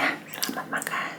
ya. Selamat makan.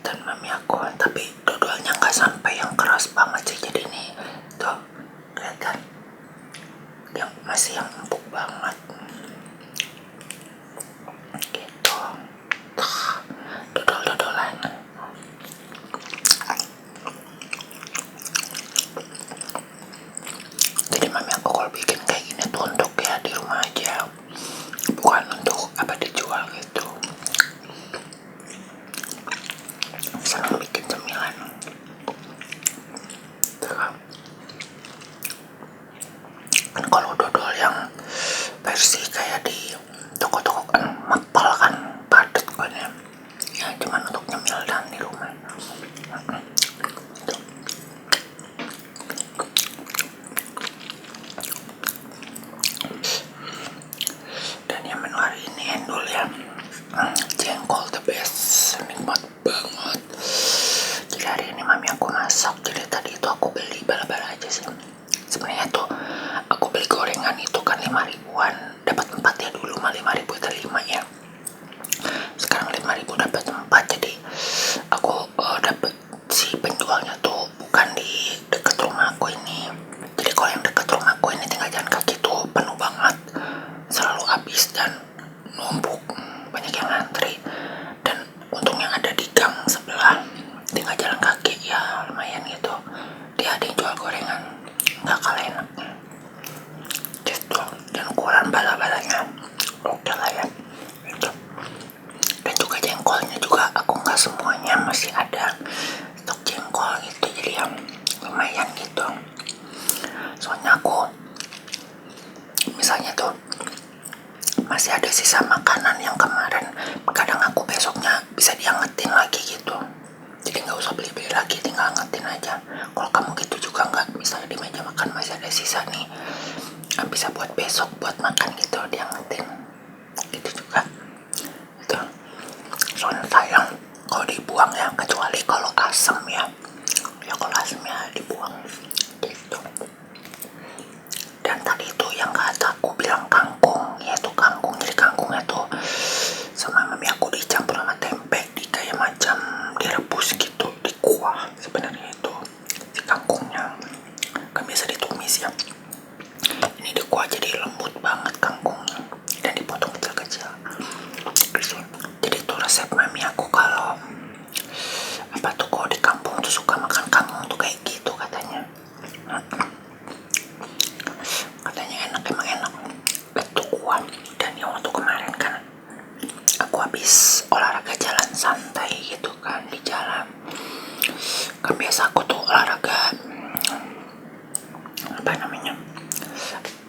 kegiatan mami aku, tapi dodolnya nggak sampai yang keras banget sih. Jadi ini tuh kelihatan yang masih yang empuk banget gitu. Dodol-dodolan. Jadi mami aku kalau bikin kayak gini tuh untuk ya di rumah aja, bukan untuk apa dijual gitu. Senang bikin cemilan. Kan kalau dodol yang versi kayak di toko-toko kan mapal kan, padat kan ya. Ya cuman untuk nyemil dan di rumah. Dan yang menu hari ini endul ya, jengkol the best, nikmat banget. Jadi hari ini mami aku masak. Jadi tadi itu aku beli bala-bala aja sih. Sebenarnya tuh aku beli gorengan itu kan 5 ribuan, dapat 4 ya, dulu mah 5 ribu atau 5 ya. Sekarang 5 ribu dapat 4. Jadi aku dapat si penjualnya tuh bukan di dekat rumah aku ini. Jadi kalau yang dekat rumah aku ini tinggal jalan kaki tuh penuh banget, selalu habis dan numpuk, banyak yang ngantri. Dan untungnya ada di gang sebelah, tinggal jalan kaki ya lumayan gitu. Dia ada yang jual gorengan, nggak kalah enaknya gitu. Dan ukuran bala-balanya oke lah ya gitu. Dan juga jengkolnya juga aku nggak semuanya masih ada stok jengkol gitu, jadi yang lumayan gitu. Soalnya aku misalnya tuh masih ada sisa makanan yang kemarin, kadang aku besoknya bisa diangetin lagi gitu. Jadi nggak usah beli-beli lagi, tinggal angetin aja. Kalau kamu gitu juga nggak, misalnya di meja makan masih ada sisa nih, bisa buat besok buat makan gitu, diangetin gitu juga gitu. Soalnya sayang kalau dibuang ya, kecuali kalau asam ya, kalau asamnya dibuang gitu. Dan tadi itu yang kata aku bilang kangkung, yaitu kangkung. Jadi kangkungnya tuh sama mami aku dicampur sama tempe, di kayak macam direbus gitu, dikuah sebenarnya itu si kangkungnya. Kan biasa ditumis ya, ini dikuah jadi lembut banget kangkungnya dan dipotong kecil-kecil. Jadi itu resep mami aku kalau apa tuh, kalau di kampung tuh suka makan kangkung tuh kayak gitu katanya. Katanya enak, emang enak itu kuah. Dan yang waktu kemarin kan aku habis olahraga jalan santai gitu kan di jalan. Kan biasa aku tuh olahraga apa namanya,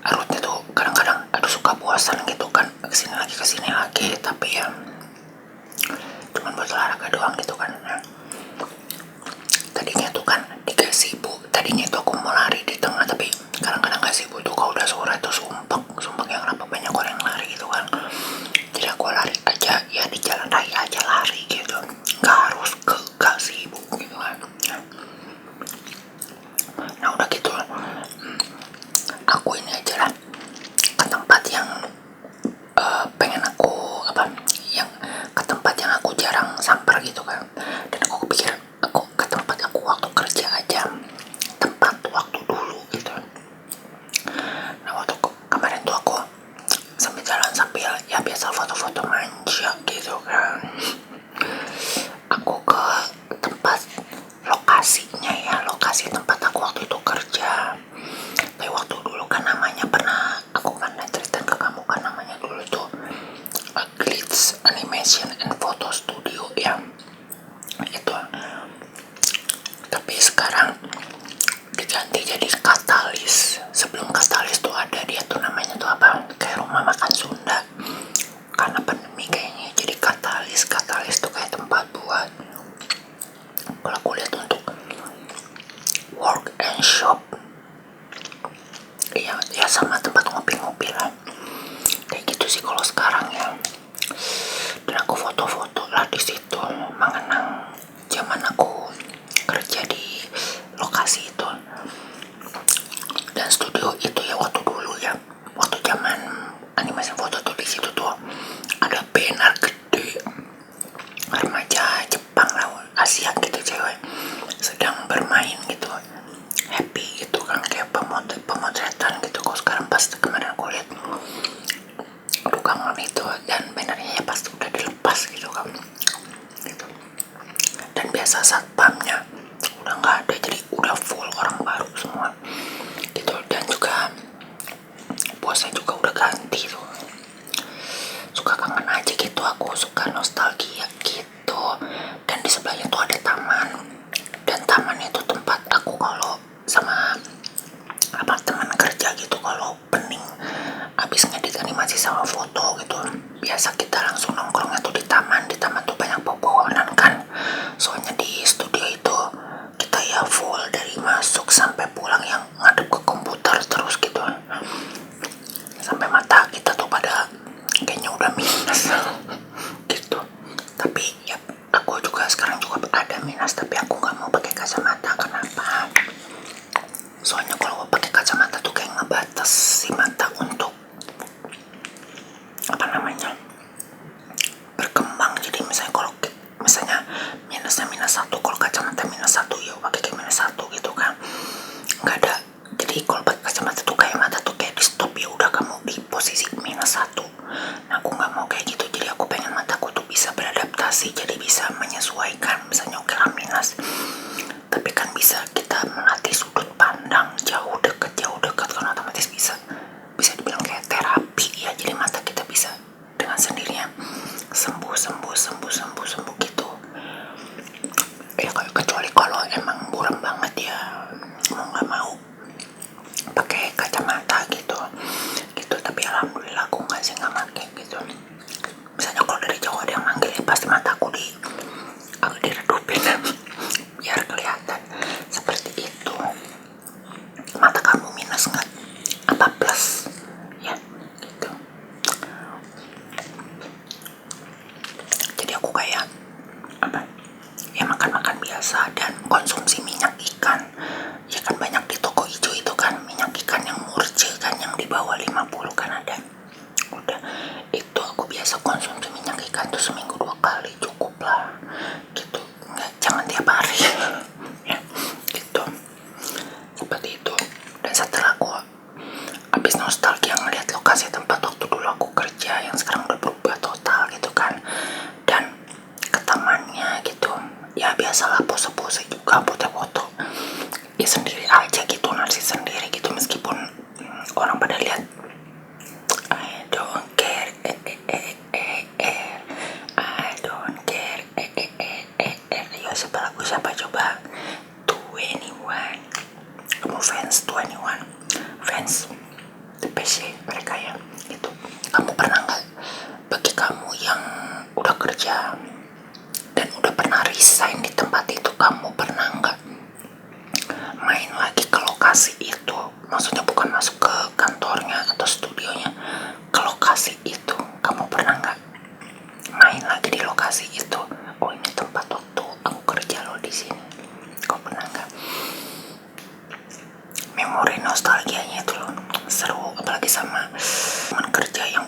arutnya tuh kadang-kadang aduh suka bosan gitu kan, kesini lagi tapi ya cuman buat olahraga doang gitu kan. Nah, tadinya tuh kan di gazebo, tadinya itu aku mau lari di tengah, tapi kadang-kadang gazebo tuh kalau udah sore tuh sumpek yang kenapa banyak orang yang lari gitu kan. Jadi aku lari aja ya di jalan raya aja lari gitu, nggak harus ke gazebo gitu kan. Nah udah gitu aku ini aja lah ke tempat yang pengen aku apa, yang ke tempat yang aku jarang samper gitu kan. Dan aku pikir aku ke tempat aku waktu kerja aja, tempat waktu dulu gitu. Nah waktu kemarin tuh aku sambil jalan sambil ya biasa foto-foto manja gitu kan. Aku ke tempat lokasinya ya, lokasi tempat aku waktu itu kerja. Tapi waktu dulu kan namanya pernah aku kan ceritain ke kamu kan, namanya dulu tuh Glitz Animation and Photo Studio ya itu. Tapi sekarang diganti jadi Katalis. Sebelum Katalis tuh ada dia tuh namanya tuh apa, kayak rumah makan Sunda. Karena pandemi kayaknya jadi Katalis tuh kayak tempat buat, kalau aku lihat, untuk work and shop ya sama tempat ngopi-ngopi lah kayak gitu sih kalau sekarang ya. Dan aku foto-foto lah di situ mengenang zaman aku kerja di lokasi itu dan studio itu ya waktu dulu ya, waktu zaman animasi foto tuh. Di situ tuh ada banner gede remaja Jepang lah, Asia gitu, cewek sedang bermain gitu, happy gitu kan, kayak pemotretan gitu. Kok sekarang pas kemarin aku lihat, aduh kangen itu. Dan benernya ya pas udah dilepas gitu kan gitu. Dan biasa satpamnya udah nggak ada, jadi udah full orang baru semua gitu. Dan juga bosnya juga udah ganti tuh. Suka kangen aja gitu, aku suka nostalgia gitu. Dan di sebelahnya tuh ada taman, dan taman itu tempat aku kalau sama apa teman kerja gitu, kalau pening abis ngedit animasi sama foto gitu, biasa kita langsung nongkrongnya tuh di taman. Di taman tuh banyak pepohonan kan, soalnya di studio itu kita ya full dari masuk sampai pulang yang ngadep ke komputer terus gitu, sampai mata kita tuh pada kayaknya udah minus gitu. Tapi ya aku juga sekarang juga ada minus, tapi aku nggak mau pakai kacamata. Kenapa? Soalnya kalau pakai kacamata tuh kayak ngebatas si mata untuk apa namanya, berkembang. Jadi misalnya kalau misalnya minusnya -1, kalau kacamata -1 ya pakai kayak -1 gitu kan, nggak ada. Jadi kalau pakai kacamata tuh kayak mata tuh kayak di stop, ya udah kamu di posisi -1. Nah aku nggak mau kayak gitu, jadi aku pengen mataku tuh bisa beradaptasi, jadi bisa menyesuaikan. Misalnya oke lah minus, tapi kan bisa kita melatih sudut pandang, jauh dekat kan otomatis bisa dibilang kayak terapi ya. Jadi mata kita bisa dengan sendirinya sembuh gitu ya. Kecuali kalau emang buram banget ya mau nggak mau pakai kacamata gitu. Tapi alhamdulillah aku nggak pakai gitu. Misalnya kalau dari jauh ada yang manggilin, pasti mataku aku diredupin biar kelihatan seperti itu. Mata kamu minus nggak apa plus ya gitu. Jadi aku kayak apa ya, makan biasa dan konsumsi minyak ikan ya kan. Banyak di toko hijau itu kan minyak ikan yang murce kan, yang di bawah 50 kan ada. Udah itu aku biasa konsumsi minyak ikan tuh seminggu 2 kali cukup lah gitu, nggak, jangan tiap hari ya gitu, seperti itu. Dan setelah aku habis nostalgia ngeliat lokasi tempat waktu dulu aku kerja yang sekarang udah berubah total gitu kan, dan ke tamannya gitu ya, biasalah pose-pose juga, foto-foto ya sendiri aja gitu, narsis sendiri gitu. Meskipun orang pada lihat I don't care, I don't care, ya siapa lagu siapa coba, 21, kamu fans 21, fans TPC mereka ya gitu. Kamu pernah nggak, bagi kamu yang udah kerja dan udah pernah resign di tempat itu, kamu pernah nggak main lagi ke lokasi itu? Maksudnya bukan masuk ke kantornya atau studionya, ke lokasi itu. Kamu pernah nggak main lagi di lokasi itu? Oh ini tempat waktu aku kerja loh di sini. Kau pernah nggak? Memori nostalgianya itu loh seru, apalagi sama teman kerja yang